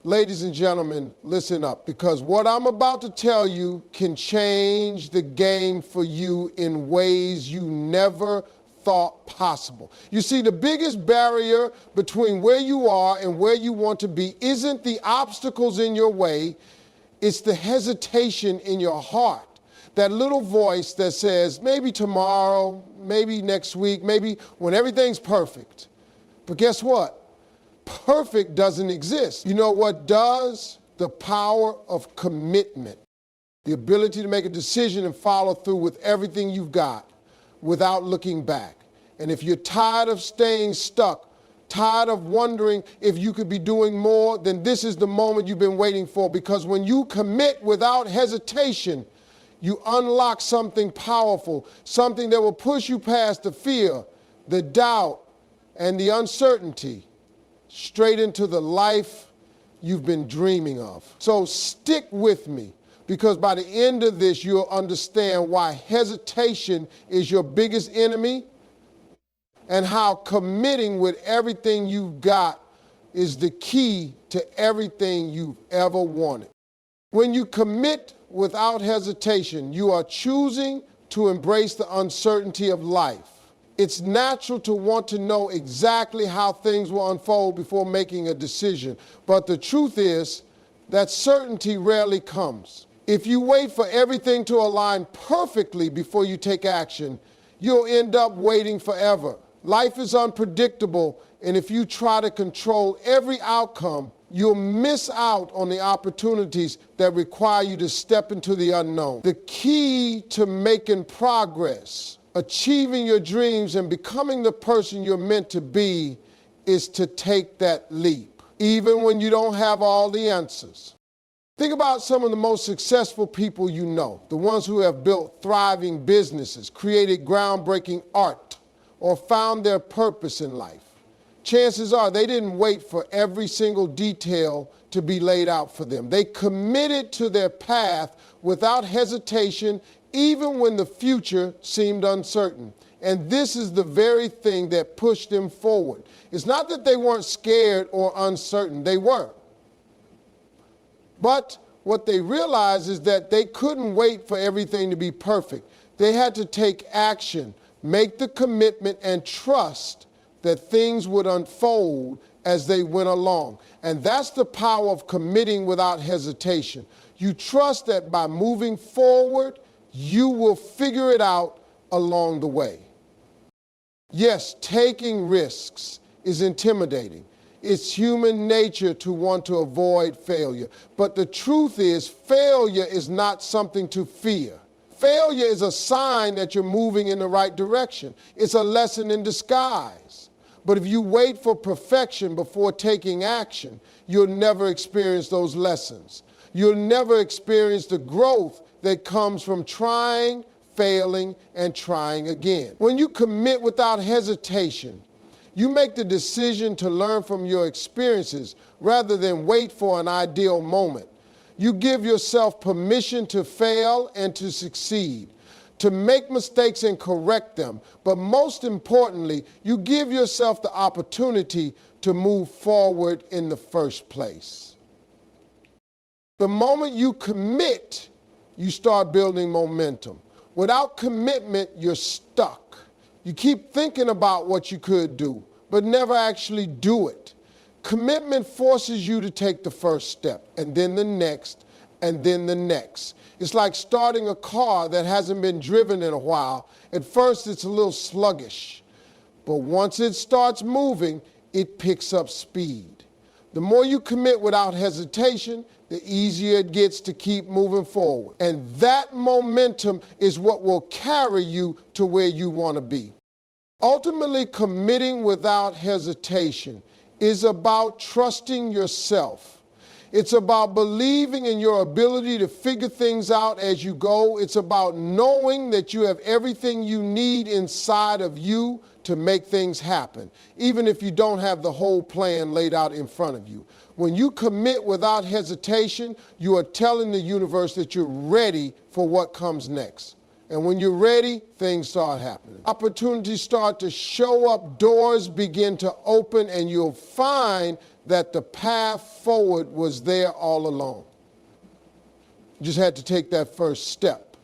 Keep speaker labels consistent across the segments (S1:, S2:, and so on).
S1: Ladies and gentlemen, listen up, because what I'm about to tell you can change the game for you in ways you never thought possible. You see, the biggest barrier between where you are and where you want to be isn't the obstacles in your way, it's the hesitation in your heart. That little voice that says, maybe tomorrow, maybe next week, maybe when everything's perfect. But guess what? Perfect doesn't exist. You know what does? The power of commitment. The ability to make a decision and follow through with everything you've got without looking back. And if you're tired of staying stuck, tired of wondering if you could be doing more, then this is the moment you've been waiting for. Because when you commit without hesitation, you unlock something powerful, something that will push you past the fear, the doubt, and the uncertainty, straight into the life you've been dreaming of. So stick with me, because by the end of this, you'll understand why hesitation is your biggest enemy and how committing with everything you've got is the key to everything you've ever wanted. When you commit without hesitation, you are choosing to embrace the uncertainty of life. It's natural to want to know exactly how things will unfold before making a decision. But the truth is that certainty rarely comes. If you wait for everything to align perfectly before you take action, you'll end up waiting forever. Life is unpredictable, and if you try to control every outcome, you'll miss out on the opportunities that require you to step into the unknown. The key to making progress, achieving your dreams, and becoming the person you're meant to be is to take that leap, even when you don't have all the answers. Think about some of the most successful people you know, the ones who have built thriving businesses, created groundbreaking art, or found their purpose in life. Chances are they didn't wait for every single detail to be laid out for them. They committed to their path without hesitation, even when the future seemed uncertain. And this is the very thing that pushed them forward. It's not that they weren't scared or uncertain, they were. But what they realized is that they couldn't wait for everything to be perfect. They had to take action, make the commitment, and trust that things would unfold as they went along. And that's the power of committing without hesitation. You trust that by moving forward, you will figure it out along the way. Yes, taking risks is intimidating. It's human nature to want to avoid failure. But the truth is, failure is not something to fear. Failure is a sign that you're moving in the right direction. It's a lesson in disguise. But if you wait for perfection before taking action, you'll never experience those lessons. You'll never experience the growth that comes from trying, failing, and trying again. When you commit without hesitation, you make the decision to learn from your experiences rather than wait for an ideal moment. You give yourself permission to fail and to succeed, to make mistakes and correct them. But most importantly, you give yourself the opportunity to move forward in the first place. The moment you commit, you start building momentum. Without commitment, you're stuck. You keep thinking about what you could do, but never actually do it. Commitment forces you to take the first step, and then the next, and then the next. It's like starting a car that hasn't been driven in a while. At first, it's a little sluggish, but once it starts moving, it picks up speed. The more you commit without hesitation, the easier it gets to keep moving forward. And that momentum is what will carry you to where you want to be. Ultimately, committing without hesitation is about trusting yourself. It's about believing in your ability to figure things out as you go. It's about knowing that you have everything you need inside of you to make things happen, even if you don't have the whole plan laid out in front of you. When you commit without hesitation, you are telling the universe that you're ready for what comes next. And when you're ready, things start happening. Opportunities start to show up, doors begin to open, and you'll find that the path forward was there all along. You just had to take that first step.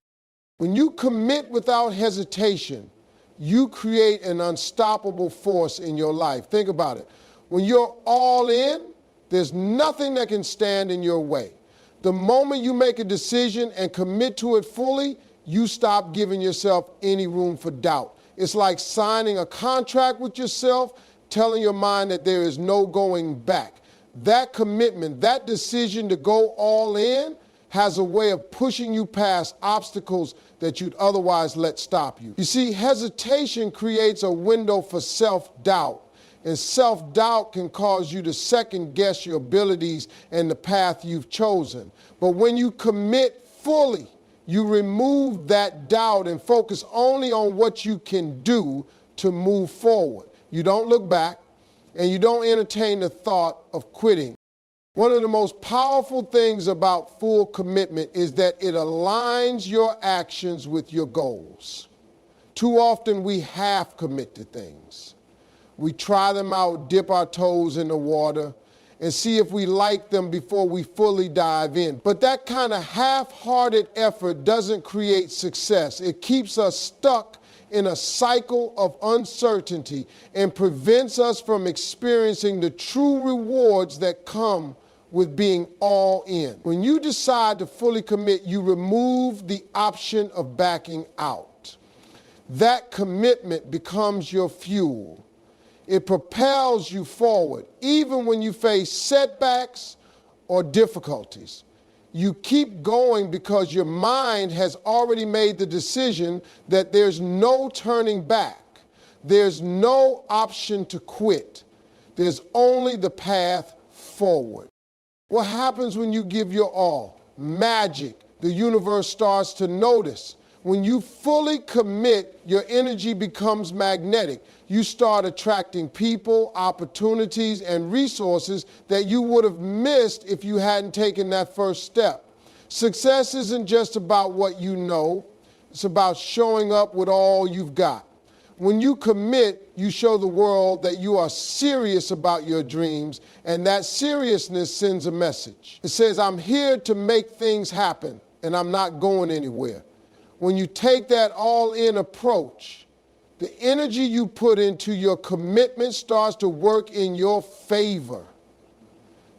S1: When you commit without hesitation, you create an unstoppable force in your life. Think about it. When you're all in, there's nothing that can stand in your way. The moment you make a decision and commit to it fully, you stop giving yourself any room for doubt. It's like signing a contract with yourself, telling your mind that there is no going back. That commitment, that decision to go all in, has a way of pushing you past obstacles that you'd otherwise let stop you. You see, hesitation creates a window for self-doubt, and self-doubt can cause you to second-guess your abilities and the path you've chosen. But when you commit fully, you remove that doubt and focus only on what you can do to move forward. You don't look back, and you don't entertain the thought of quitting. One of the most powerful things about full commitment is that it aligns your actions with your goals. Too often we half commit to things. We try them out, dip our toes in the water, and see if we like them before we fully dive in. But that kind of half-hearted effort doesn't create success. It keeps us stuck in a cycle of uncertainty and prevents us from experiencing the true rewards that come with being all in. When you decide to fully commit, you remove the option of backing out. That commitment becomes your fuel. It propels you forward, even when you face setbacks or difficulties. You keep going because your mind has already made the decision that there's no turning back. There's no option to quit. There's only the path forward. What happens when you give your all? Magic. The universe starts to notice. When you fully commit, your energy becomes magnetic. You start attracting people, opportunities, and resources that you would have missed if you hadn't taken that first step. Success isn't just about what you know. It's about showing up with all you've got. When you commit, you show the world that you are serious about your dreams, and that seriousness sends a message. It says, I'm here to make things happen, and I'm not going anywhere. When you take that all-in approach, the energy you put into your commitment starts to work in your favor.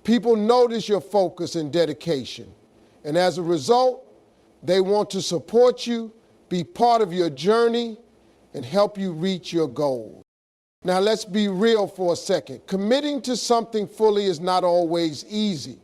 S1: People notice your focus and dedication, and as a result, they want to support you, be part of your journey, and help you reach your goal. Now let's be real for a second. Committing to something fully is not always easy.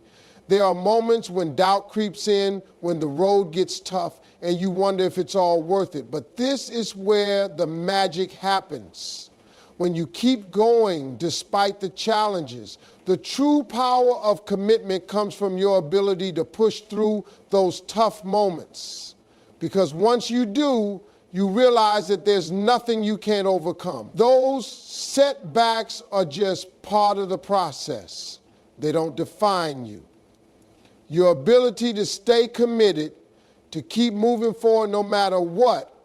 S1: There are moments when doubt creeps in, when the road gets tough, and you wonder if it's all worth it. But this is where the magic happens. When you keep going despite the challenges, the true power of commitment comes from your ability to push through those tough moments. Because once you do, you realize that there's nothing you can't overcome. Those setbacks are just part of the process. They don't define you. Your ability to stay committed, to keep moving forward no matter what,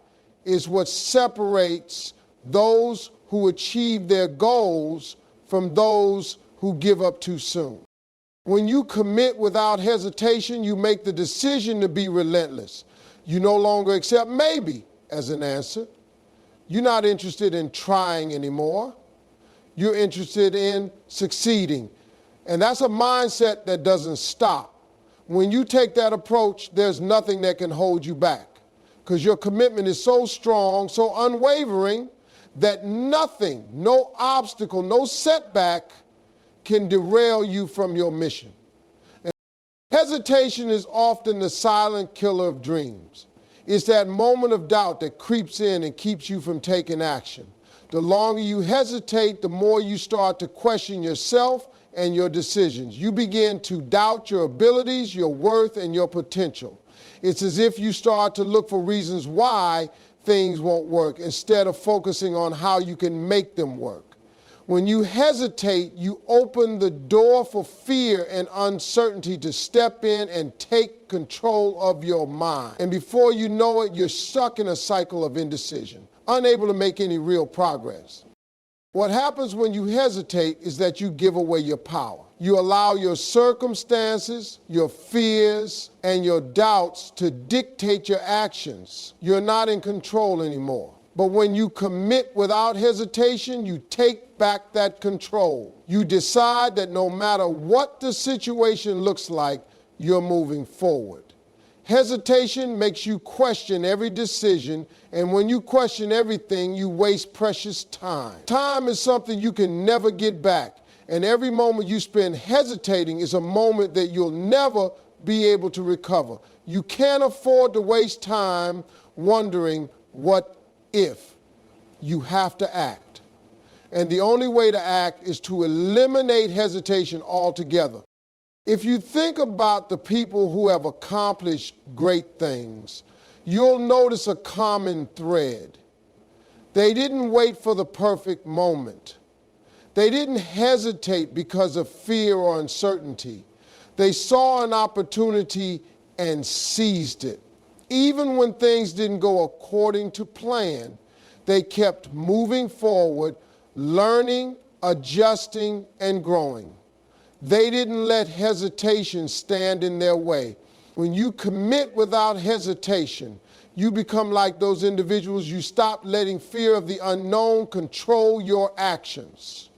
S1: is what separates those who achieve their goals from those who give up too soon. When you commit without hesitation, you make the decision to be relentless. You no longer accept maybe as an answer. You're not interested in trying anymore. You're interested in succeeding. And that's a mindset that doesn't stop. When you take that approach, there's nothing that can hold you back, because your commitment is so strong, so unwavering, that nothing, no obstacle, no setback can derail you from your mission. And hesitation is often the silent killer of dreams. It's that moment of doubt that creeps in and keeps you from taking action. The longer you hesitate, the more you start to question yourself and your decisions. You begin to doubt your abilities, your worth, and your potential. It's as if you start to look for reasons why things won't work instead of focusing on how you can make them work. When you hesitate, you open the door for fear and uncertainty to step in and take control of your mind. And before you know it, you're stuck in a cycle of indecision, unable to make any real progress. What happens when you hesitate is that you give away your power. You allow your circumstances, your fears, and your doubts to dictate your actions. You're not in control anymore. But when you commit without hesitation, you take back that control. You decide that no matter what the situation looks like, you're moving forward. Hesitation makes you question every decision, and when you question everything, you waste precious time. Time is something you can never get back, and every moment you spend hesitating is a moment that you'll never be able to recover. You can't afford to waste time wondering what if. You have to act. And the only way to act is to eliminate hesitation altogether. If you think about the people who have accomplished great things, you'll notice a common thread. They didn't wait for the perfect moment. They didn't hesitate because of fear or uncertainty. They saw an opportunity and seized it. Even when things didn't go according to plan, they kept moving forward, learning, adjusting, and growing. They didn't let hesitation stand in their way. When you commit without hesitation, you become like those individuals. You stop letting fear of the unknown control your actions.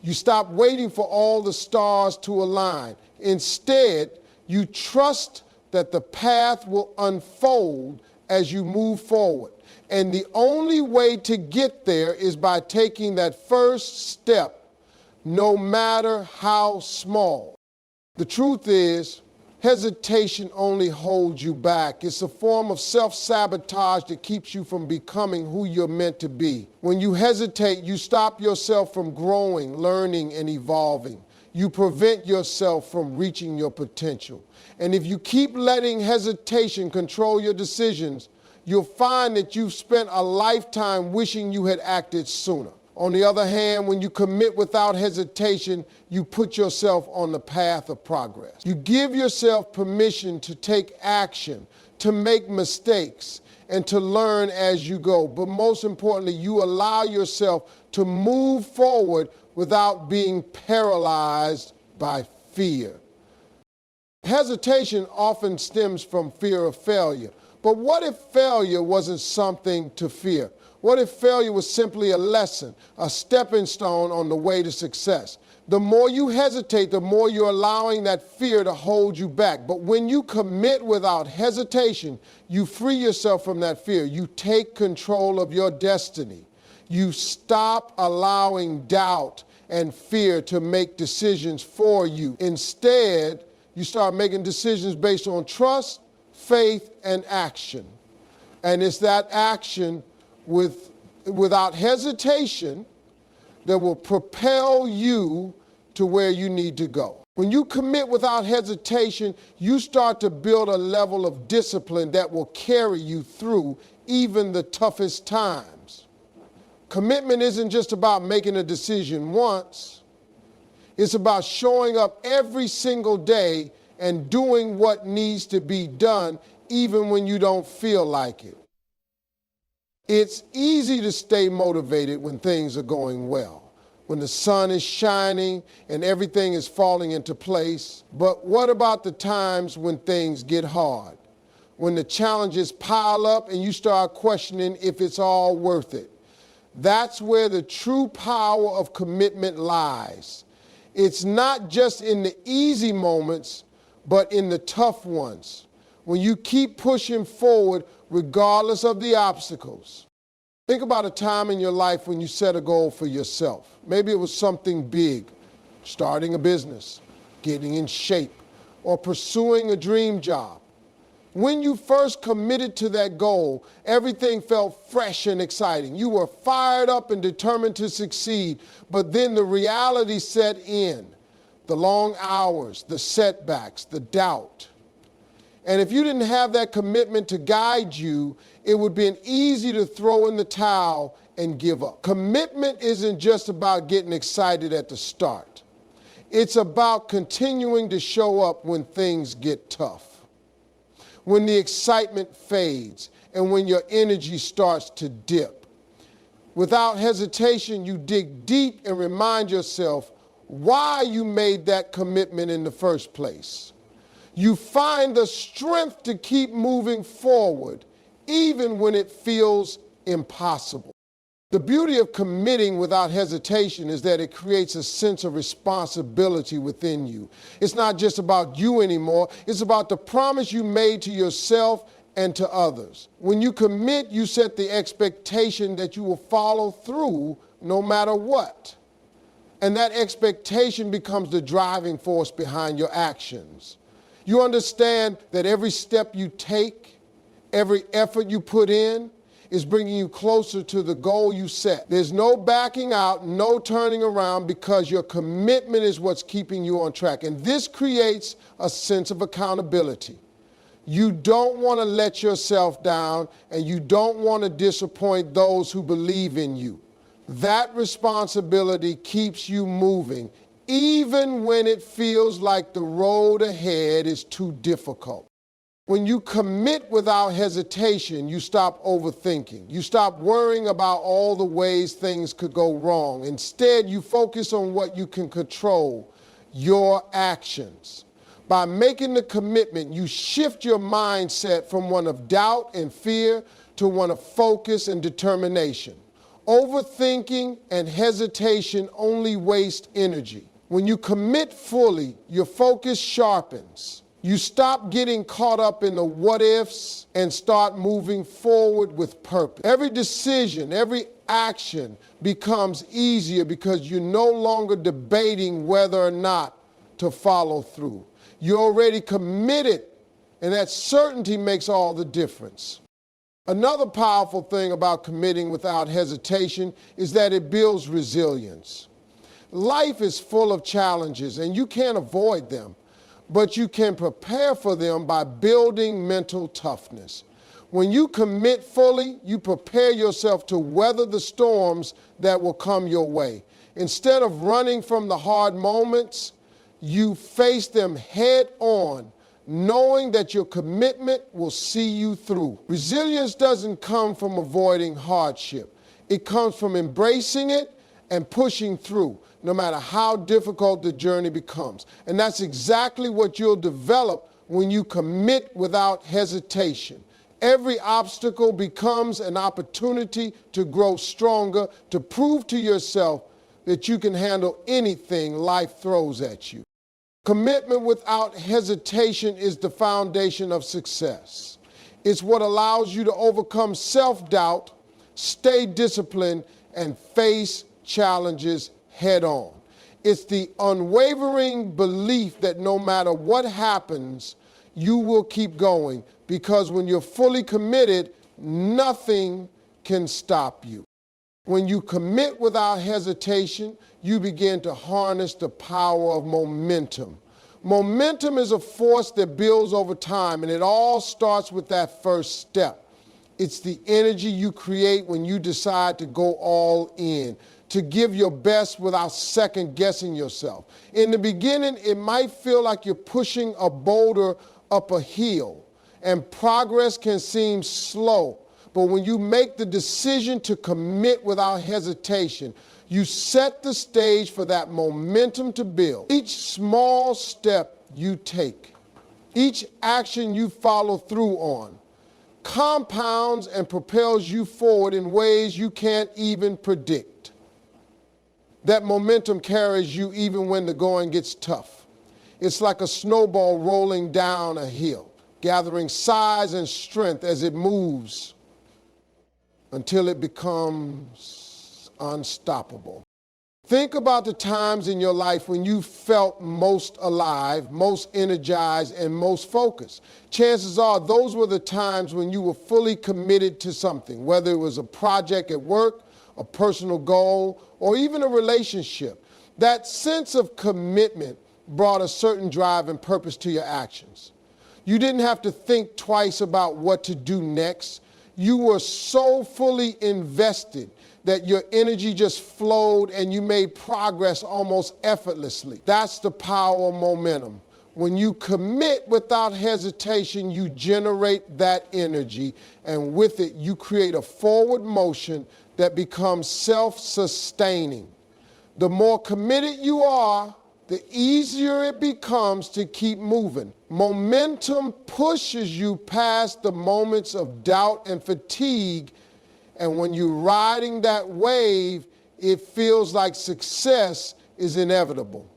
S1: You stop waiting for all the stars to align. Instead, you trust that the path will unfold as you move forward. And the only way to get there is by taking that first step, no matter how small. The truth is, hesitation only holds you back. It's a form of self-sabotage that keeps you from becoming who you're meant to be. When you hesitate, you stop yourself from growing, learning, and evolving. You prevent yourself from reaching your potential. And if you keep letting hesitation control your decisions, you'll find that you've spent a lifetime wishing you had acted sooner. On the other hand, when you commit without hesitation, you put yourself on the path of progress. You give yourself permission to take action, to make mistakes, and to learn as you go. But most importantly, you allow yourself to move forward without being paralyzed by fear. Hesitation often stems from fear of failure. But what if failure wasn't something to fear? What if failure was simply a lesson, a stepping stone on the way to success? The more you hesitate, the more you're allowing that fear to hold you back. But when you commit without hesitation, you free yourself from that fear. You take control of your destiny. You stop allowing doubt and fear to make decisions for you. Instead, you start making decisions based on trust, faith, and action. And it's that action without hesitation that will propel you to where you need to go. When you commit without hesitation, you start to build a level of discipline that will carry you through even the toughest times. Commitment isn't just about making a decision once. It's about showing up every single day and doing what needs to be done even when you don't feel like it. It's easy to stay motivated when things are going well, when the sun is shining and everything is falling into place. But what about the times when things get hard, when the challenges pile up and you start questioning if it's all worth it? That's where the true power of commitment lies. It's not just in the easy moments, but in the tough ones, when you keep pushing forward regardless of the obstacles. Think about a time in your life when you set a goal for yourself. Maybe it was something big, starting a business, getting in shape, or pursuing a dream job. When you first committed to that goal, everything felt fresh and exciting. You were fired up and determined to succeed, but then the reality set in. The long hours, the setbacks, the doubt. And if you didn't have that commitment to guide you, it would be easy to throw in the towel and give up. Commitment isn't just about getting excited at the start. It's about continuing to show up when things get tough, when the excitement fades, and when your energy starts to dip. Without hesitation, you dig deep and remind yourself, why you made that commitment in the first place. You find the strength to keep moving forward, even when it feels impossible. The beauty of committing without hesitation is that it creates a sense of responsibility within you. It's not just about you anymore. It's about the promise you made to yourself and to others. When you commit, you set the expectation that you will follow through no matter what. And that expectation becomes the driving force behind your actions. You understand that every step you take, every effort you put in, is bringing you closer to the goal you set. There's no backing out, no turning around, because your commitment is what's keeping you on track. And this creates a sense of accountability. You don't want to let yourself down, and you don't want to disappoint those who believe in you. That responsibility keeps you moving, even when it feels like the road ahead is too difficult. When you commit without hesitation, you stop overthinking. You stop worrying about all the ways things could go wrong. Instead, you focus on what you can control, your actions. By making the commitment, you shift your mindset from one of doubt and fear to one of focus and determination. Overthinking and hesitation only waste energy. When you commit fully, your focus sharpens. You stop getting caught up in the what ifs and start moving forward with purpose. Every decision, every action becomes easier because you're no longer debating whether or not to follow through. You're already committed, and that certainty makes all the difference. Another powerful thing about committing without hesitation is that it builds resilience. Life is full of challenges, and you can't avoid them. But you can prepare for them by building mental toughness. When you commit fully, you prepare yourself to weather the storms that will come your way. Instead of running from the hard moments, you face them head on, knowing that your commitment will see you through. Resilience doesn't come from avoiding hardship. It comes from embracing it and pushing through, no matter how difficult the journey becomes. And that's exactly what you'll develop when you commit without hesitation. Every obstacle becomes an opportunity to grow stronger, to prove to yourself that you can handle anything life throws at you. Commitment without hesitation is the foundation of success. It's what allows you to overcome self-doubt, stay disciplined, and face challenges head on. It's the unwavering belief that no matter what happens, you will keep going, because when you're fully committed, nothing can stop you. When you commit without hesitation, you begin to harness the power of momentum. Momentum is a force that builds over time, and it all starts with that first step. It's the energy you create when you decide to go all in, to give your best without second guessing yourself. In the beginning, it might feel like you're pushing a boulder up a hill, and progress can seem slow. But when you make the decision to commit without hesitation, you set the stage for that momentum to build. Each small step you take, each action you follow through on, compounds and propels you forward in ways you can't even predict. That momentum carries you even when the going gets tough. It's like a snowball rolling down a hill, gathering size and strength as it moves until it becomes unstoppable. Think about the times in your life when you felt most alive, most energized, and most focused. Chances are those were the times when you were fully committed to something, whether it was a project at work, a personal goal, or even a relationship. That sense of commitment brought a certain drive and purpose to your actions. You didn't have to think twice about what to do next. You were so fully invested that your energy just flowed and you made progress almost effortlessly. That's the power of momentum. When you commit without hesitation, you generate that energy, and with it, you create a forward motion that becomes self-sustaining. The more committed you are, the easier it becomes to keep moving. Momentum pushes you past the moments of doubt and fatigue, and when you're riding that wave, it feels like success is inevitable.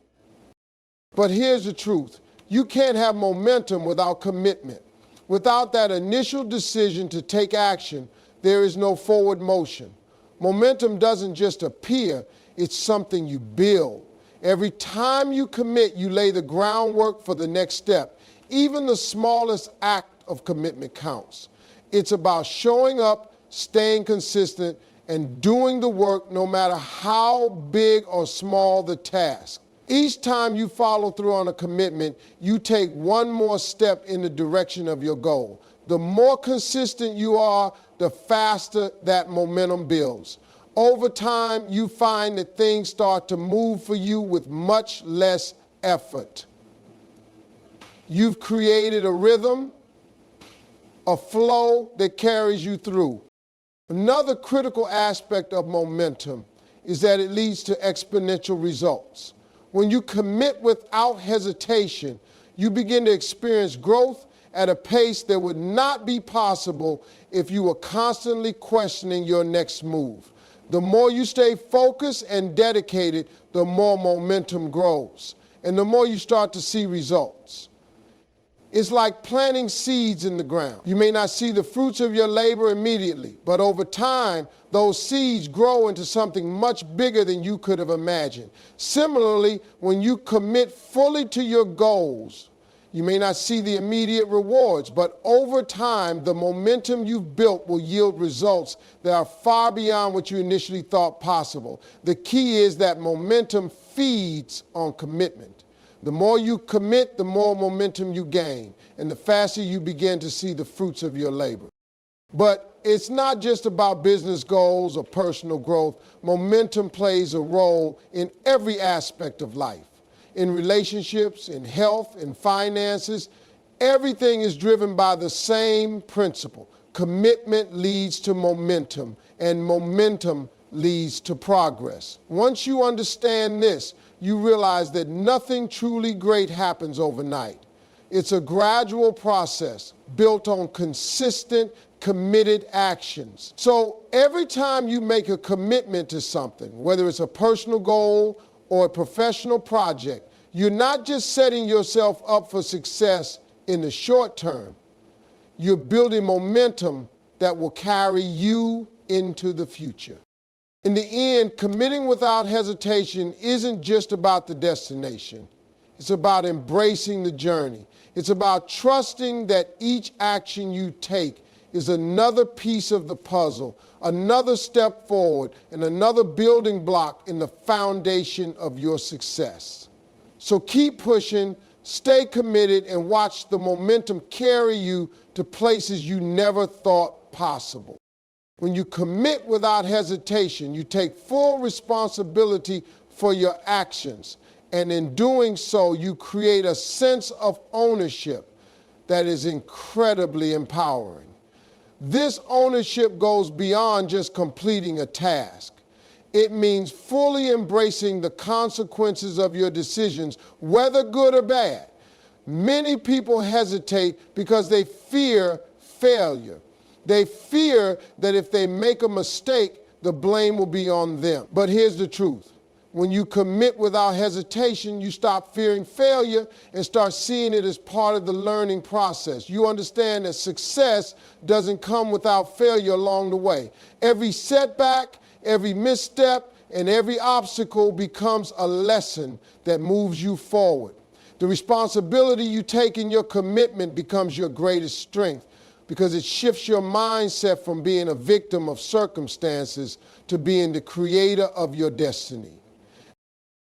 S1: But here's the truth. You can't have momentum without commitment. Without that initial decision to take action, there is no forward motion. Momentum doesn't just appear, it's something you build. Every time you commit, you lay the groundwork for the next step. Even the smallest act of commitment counts. It's about showing up, staying consistent, and doing the work no matter how big or small the task. Each time you follow through on a commitment, you take one more step in the direction of your goal. The more consistent you are, the faster that momentum builds. Over time, you find that things start to move for you with much less effort. You've created a rhythm, a flow that carries you through. Another critical aspect of momentum is that it leads to exponential results. When you commit without hesitation, you begin to experience growth at a pace that would not be possible if you were constantly questioning your next move. The more you stay focused and dedicated, the more momentum grows, and the more you start to see results. It's like planting seeds in the ground. You may not see the fruits of your labor immediately, but over time, those seeds grow into something much bigger than you could have imagined. Similarly, when you commit fully to your goals, you may not see the immediate rewards, but over time, the momentum you've built will yield results that are far beyond what you initially thought possible. The key is that momentum feeds on commitment. The more you commit, the more momentum you gain, and the faster you begin to see the fruits of your labor. But it's not just about business goals or personal growth. Momentum plays a role in every aspect of life. In relationships, in health, in finances, everything is driven by the same principle. Commitment leads to momentum, and momentum leads to progress. Once you understand this, you realize that nothing truly great happens overnight. It's a gradual process built on consistent, committed actions. So every time you make a commitment to something, whether it's a personal goal or a professional project, you're not just setting yourself up for success in the short term. You're building momentum that will carry you into the future. In the end, committing without hesitation isn't just about the destination. It's about embracing the journey. It's about trusting that each action you take is another piece of the puzzle, another step forward, and another building block in the foundation of your success. So keep pushing, stay committed, and watch the momentum carry you to places you never thought possible. When you commit without hesitation, you take full responsibility for your actions, and in doing so, you create a sense of ownership that is incredibly empowering. This ownership goes beyond just completing a task. It means fully embracing the consequences of your decisions, whether good or bad. Many people hesitate because they fear failure. They fear that if they make a mistake, the blame will be on them. But here's the truth. When you commit without hesitation, you stop fearing failure and start seeing it as part of the learning process. You understand that success doesn't come without failure along the way. Every setback, every misstep, and every obstacle becomes a lesson that moves you forward. The responsibility you take in your commitment becomes your greatest strength because it shifts your mindset from being a victim of circumstances to being the creator of your destiny.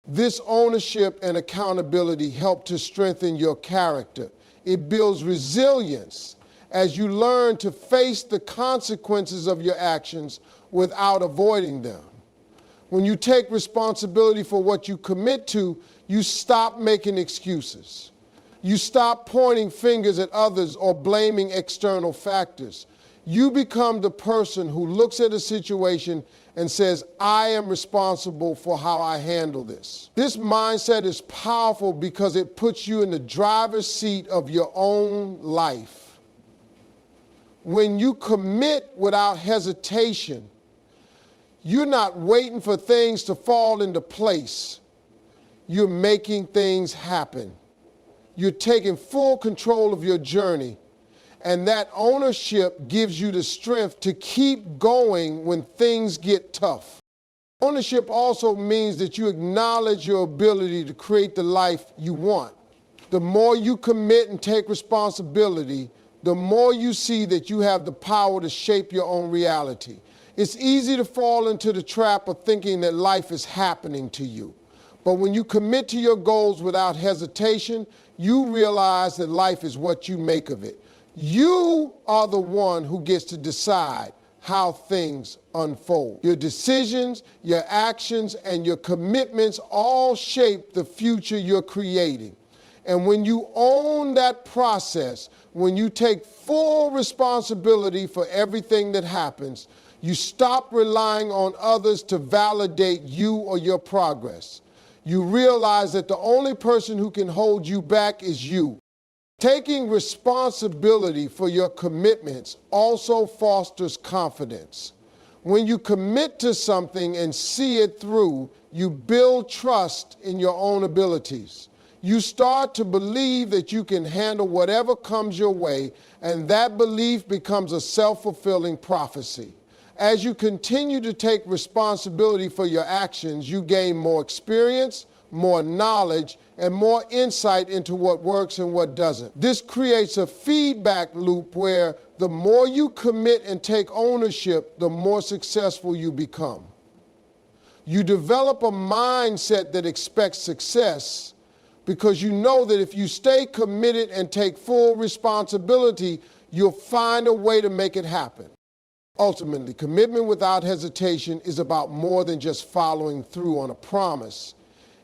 S1: This ownership and accountability help to strengthen your character. It builds resilience as you learn to face the consequences of your actions without avoiding them. When you take responsibility for what you commit to, you stop making excuses. You stop pointing fingers at others or blaming external factors. You become the person who looks at a situation and says, I am responsible for how I handle this. This mindset is powerful because it puts you in the driver's seat of your own life. When you commit without hesitation, you're not waiting for things to fall into place. You're making things happen. You're taking full control of your journey. And that ownership gives you the strength to keep going when things get tough. Ownership also means that you acknowledge your ability to create the life you want. The more you commit and take responsibility, the more you see that you have the power to shape your own reality. It's easy to fall into the trap of thinking that life is happening to you. But when you commit to your goals without hesitation, you realize that life is what you make of it. You are the one who gets to decide how things unfold. Your decisions, your actions, and your commitments all shape the future you're creating. And when you own that process, when you take full responsibility for everything that happens, you stop relying on others to validate you or your progress. You realize that the only person who can hold you back is you. Taking responsibility for your commitments also fosters confidence. When you commit to something and see it through, you build trust in your own abilities. You start to believe that you can handle whatever comes your way, and that belief becomes a self-fulfilling prophecy. As you continue to take responsibility for your actions, you gain more experience, more knowledge, and more insight into what works and what doesn't. This creates a feedback loop where the more you commit and take ownership, the more successful you become. You develop a mindset that expects success because you know that if you stay committed and take full responsibility, you'll find a way to make it happen. Ultimately, commitment without hesitation is about more than just following through on a promise.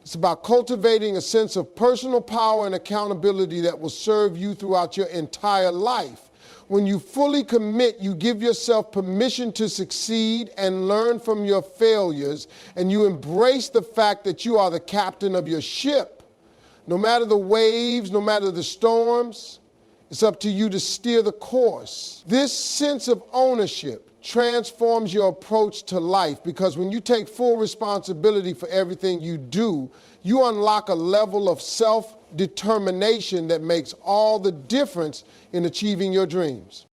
S1: It's about cultivating a sense of personal power and accountability that will serve you throughout your entire life. When you fully commit, you give yourself permission to succeed and learn from your failures, and you embrace the fact that you are the captain of your ship. No matter the waves, no matter the storms, it's up to you to steer the course. This sense of ownership transforms your approach to life because when you take full responsibility for everything you do, you unlock a level of self-determination that makes all the difference in achieving your dreams.